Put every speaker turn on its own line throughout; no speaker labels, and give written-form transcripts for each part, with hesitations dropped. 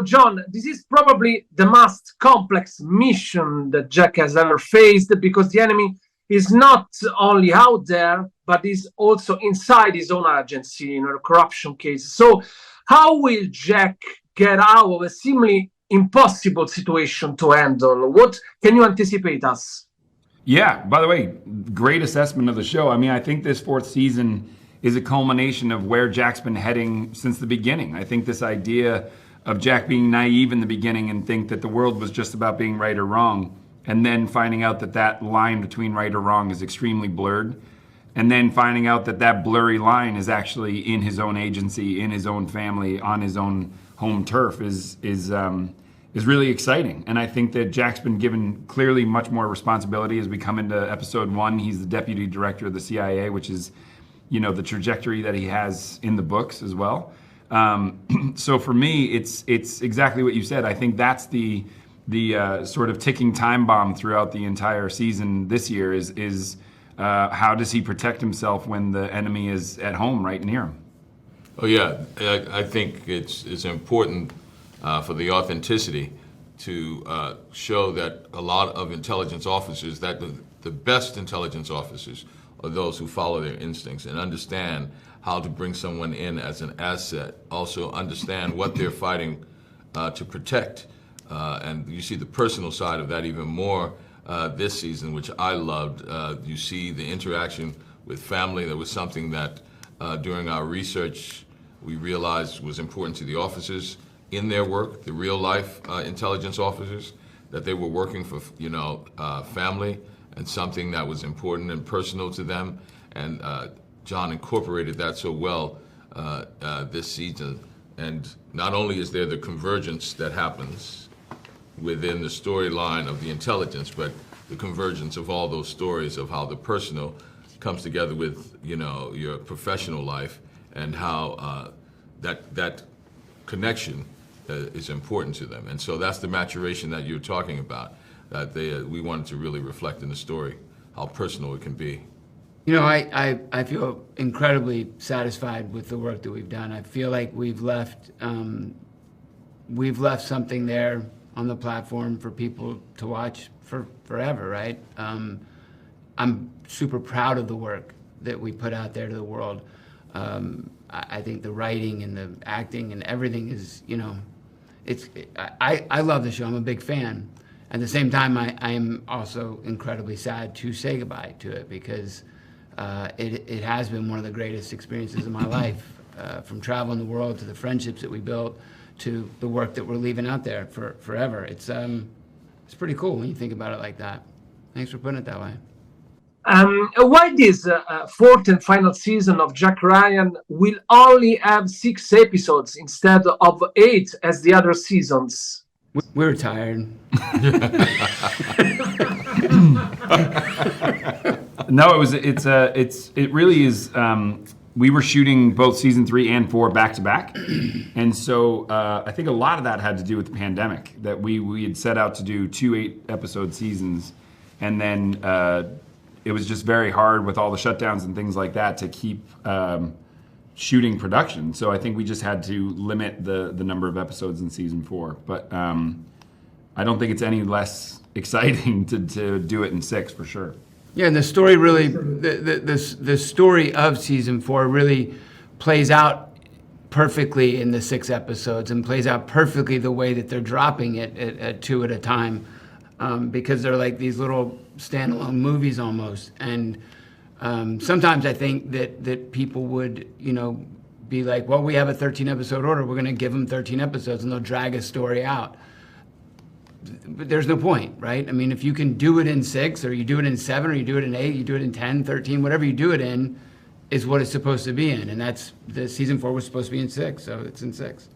John, this is probably the most complex mission that Jack has ever faced because the enemy is not only out there, but is also inside his own agency in a corruption case. So, how will Jack get out of a seemingly impossible situation to handle? What can you anticipate us?
Yeah, by the way, great assessment of the show. I mean, I think this fourth season is a culmination of where Jack's been heading since the beginning. I think this idea of Jack being naive in the beginning and think that the world was just about being right or wrong, and then finding out that that line between right or wrong is extremely blurred, and then finding out that that blurry line is actually in his own agency, in his own family, on his own home turf is really exciting. And I think that Jack's been given clearly much more responsibility as we come into episode 1. He's the deputy director of the CIA, which is, you know, the trajectory that he has in the books as well. So for me, it's exactly what you said. I think that's the sort of ticking time bomb throughout the entire season this year is how does he protect himself when the enemy is at home right near him?
Oh yeah, I think it's important for the authenticity to show that a lot of intelligence officers, that the best intelligence officers are those who follow their instincts and understand how to bring someone in as an asset, also understand what they're fighting to protect. And you see the personal side of that even more this season, which I loved. You see the interaction with family. That was something that during our research we realized was important to the officers in their work, the real life intelligence officers, that they were working for, you know, family and something that was important and personal to them. And John incorporated that so well this season. And not only is there the convergence that happens within the storyline of the intelligence, but the convergence of all those stories of how the personal comes together with, you know, your professional life, and how that connection is important to them. And so that's the maturation that you're talking about, that we wanted to really reflect in the story, how personal it can be.
You know, I feel incredibly satisfied with the work that we've done. I feel like we've left something there on the platform for people to watch for forever, right? I'm super proud of the work that we put out there to the world. I think the writing and the acting and everything is, you know, I love the show. I'm a big fan. At the same time, I am also incredibly sad to say goodbye to it, because it has been one of the greatest experiences of my life, from traveling the world to the friendships that we built to the work that we're leaving out there for forever. It's pretty cool when you think about it like that. Thanks for putting it that way.
Why this fourth and final season of Jack Ryan will only have 6 episodes instead of 8 as the other seasons?
We're tired.
No, it really is. We were shooting both season 3 and 4 back to back, and so I think a lot of that had to do with the pandemic. That we had set out to do 2 8-episode seasons, and then it was just very hard with all the shutdowns and things like that to keep shooting production. So I think we just had to limit the number of episodes in season 4. But I don't think it's any less exciting to do it in 6 for sure.
Yeah, and the story really, the story of season 4 really plays out perfectly in the 6 episodes, and plays out perfectly the way that they're dropping it at 2 at a time, because they're like these little standalone movies almost. And sometimes I think that people would, you know, be like, well, we have a 13 episode order, we're going to give them 13 episodes and they'll drag a story out. But there's no point, right? I mean, if you can do it in 6, or you do it in 7, or you do it in 8, you do it in 10, 13, whatever you do it in is what it's supposed to be in. And that's, the season 4 was supposed to be in 6, so it's in 6.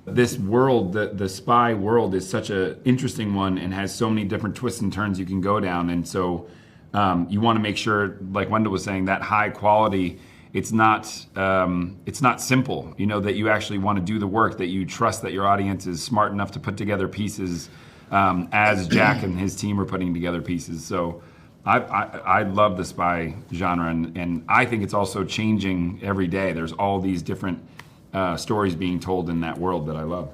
This world, the spy world, is such an interesting one and has so many different twists and turns you can go down. And so you want to make sure, like Wendell was saying, that high quality, it's not simple, you know, that you actually want to do the work, that you trust that your audience is smart enough to put together pieces as Jack and his team are putting together pieces. So I love the spy genre, and I think it's also changing every day. There's all these different stories being told in that world that I love.